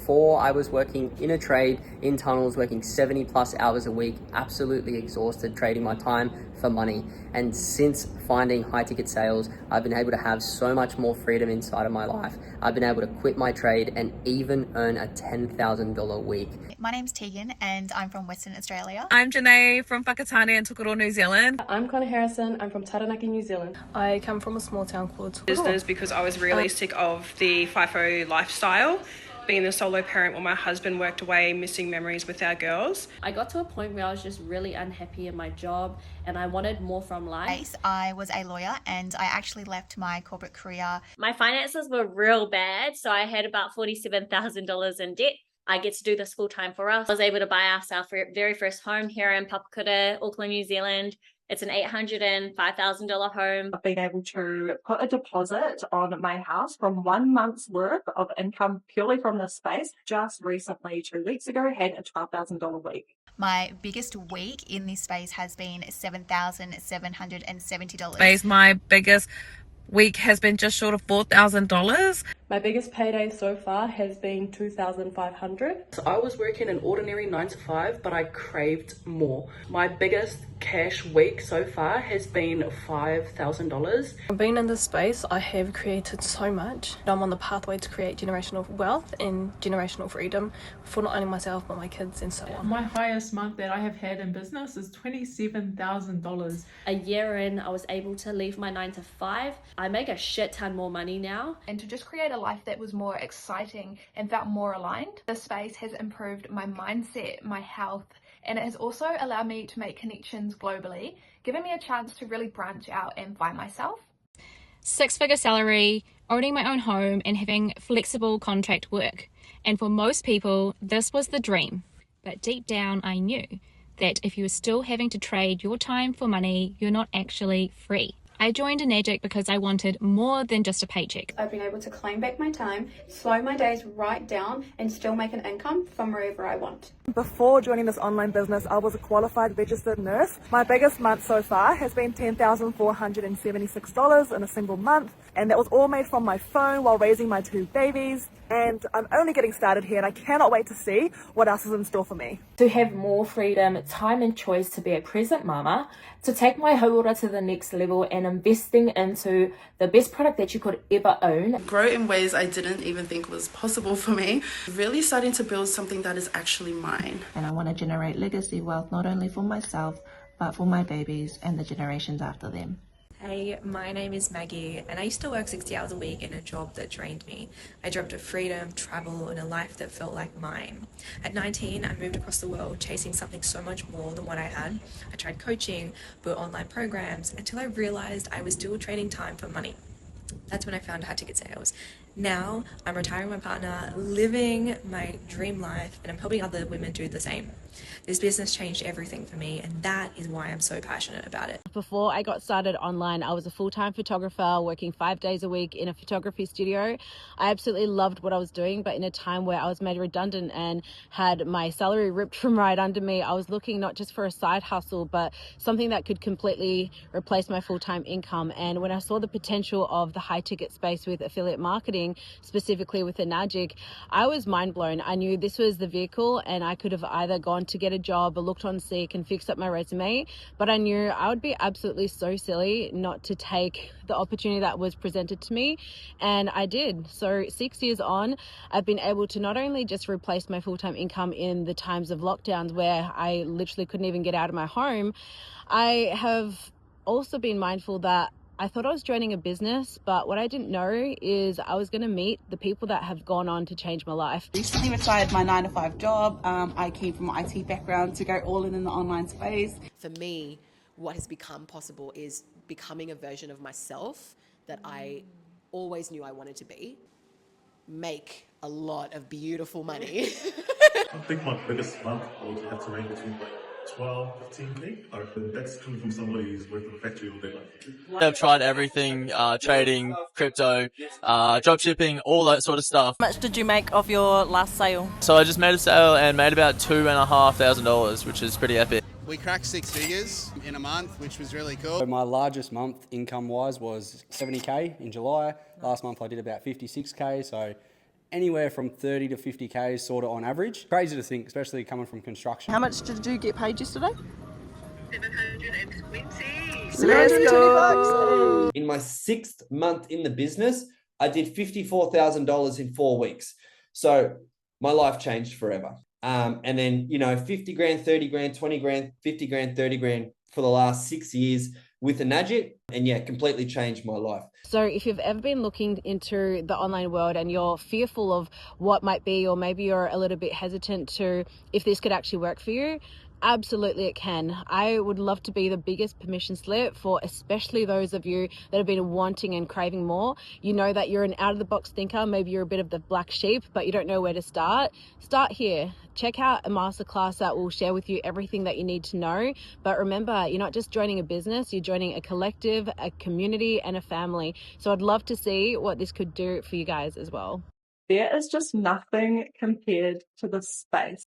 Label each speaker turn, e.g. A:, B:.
A: Before, I was working in a trade in tunnels, working 70 plus hours a week, absolutely exhausted, trading my time for money. And since finding high ticket sales, I've been able to have so much more freedom inside of my life. I've been able to quit my trade and even earn a $10,000 week.
B: My name's Tegan and I'm from Western Australia.
C: I'm Janae from Whakatane and Tokoro, New Zealand.
D: I'm Connor Harrison. I'm from Taranaki, New Zealand.
E: I come from a small town called
F: Business because I was really sick of the FIFO lifestyle. Being a solo parent while my husband worked away, missing memories with our girls.
D: I got to a point where I was just really unhappy in my job and I wanted more from life.
B: I was a lawyer and I actually left my corporate career.
G: My finances were real bad, so I had about $47,000 in debt. I get to do this full time for us. I was able to buy us our very first home here in Papakura, Auckland, New Zealand. It's an $805,000 home.
H: I've been able to put a deposit on my house from 1 month's worth of income purely from this space. Just recently, 2 weeks ago, had a $12,000 week.
B: My biggest week in this space has been $7,770.
C: Space, my biggest week has been just short of $4,000.
D: My biggest payday so far has been $2,500.
I: So I was working an ordinary 9 to 5, but I craved more. My biggest cash week so far has been $5,000.
E: Being in this space, I have created so much. I'm on the pathway to create generational wealth and generational freedom for not only myself, but my kids and so on.
J: My highest month that I have had in business is $27,000.
D: A year in, I was able to leave my 9 to 5. I make a shit ton more money now.
K: And to just create a life that was more exciting and felt more aligned. This space has improved my mindset, my health, and it has also allowed me to make connections globally, giving me a chance to really branch out and find myself.
L: 6-figure salary, owning my own home, and having flexible contract work. And for most people, this was the dream. But deep down, I knew that if you were still having to trade your time for money, you're not actually free. I joined Enagic because I wanted more than just a paycheck.
M: I've been able to claim back my time, slow my days right down, and still make an income from wherever I want.
N: Before joining this online business, I was a qualified registered nurse. My biggest month so far has been $10,476 in a single month, and that was all made from my phone while raising my 2 babies. And I'm only getting started here and I cannot wait to see what else is in store for me.
O: To have more freedom, time and choice to be a present mama, to take my haura to the next level and investing into the best product that you could ever own.
P: Grow in ways I didn't even think was possible for me. Really starting to build something that is actually mine.
Q: And I want to generate legacy wealth not only for myself, but for my babies and the generations after them.
R: Hey, my name is Maggie and I used to work 60 hours a week in a job that drained me. I dreamt of freedom, travel and a life that felt like mine. At 19, I moved across the world chasing something so much more than what I had. I tried coaching, built online programs until I realized I was still trading time for money. That's when I found high ticket sales. Now I'm retiring my partner, living my dream life, and I'm helping other women do the same. This business changed everything for me, and that is why I'm so passionate about it.
S: Before I got started online, I was a full-time photographer working 5 days a week in a photography studio. I absolutely loved what I was doing, but in a time where I was made redundant and had my salary ripped from right under me, I was looking not just for a side hustle, but something that could completely replace my full-time income. And when I saw the potential of the high-ticket space with affiliate marketing, specifically with Enagic, I was mind blown. I knew this was the vehicle and I could have either gone to get a job or looked on Seek and fixed up my resume, but I knew I would be absolutely so silly not to take the opportunity that was presented to me, and I did. So 6 years on, I've been able to not only just replace my full-time income in the times of lockdowns where I literally couldn't even get out of my home, I have also been mindful that I thought I was joining a business, but what I didn't know is I was going to meet the people that have gone on to change my life.
T: Recently retired my 9 to 5 job. I came from an IT background to go all in the online space.
F: For me, what has become possible is becoming a version of myself that I always knew I wanted to be. Make a lot of beautiful money.
G: I think my biggest month would have to range between 12, 15k. I reckon that's coming from somebody who's worked in a factory all day life.
B: I've tried everything, trading, crypto, drop shipping, all that sort of stuff.
C: How much did you make of your last sale?
B: So I just made a sale and made about $2,500, which is pretty epic.
A: We cracked 6 figures in a month, which was really cool.
D: So my largest month income-wise was 70k in July. Last month I did about 56k, so
U: anywhere from 30 to 50K sort of on average. Crazy to think, especially coming from construction.
N: How much did you get paid yesterday?
V: 720.
N: Let's go.
V: In my 6th month in the business, I did $54,000 in 4 weeks. So my life changed forever. And then, 50 grand, 30 grand, 20 grand, 50 grand, 30 grand for the last 6 years with a Najit. And yeah, completely changed my life.
S: So if you've ever been looking into the online world and you're fearful of what might be, or maybe you're a little bit hesitant to if this could actually work for you, absolutely it can. I would love to be the biggest permission slip for especially those of you that have been wanting and craving more. You know that you're an out-of-the-box thinker, maybe you're a bit of the black sheep, but you don't know where to start. Start here. Check out a masterclass that will share with you everything that you need to know. But remember, you're not just joining a business, you're joining a collective, a community, and a family. So I'd love to see what this could do for you guys as well.
H: There is just nothing compared to this space.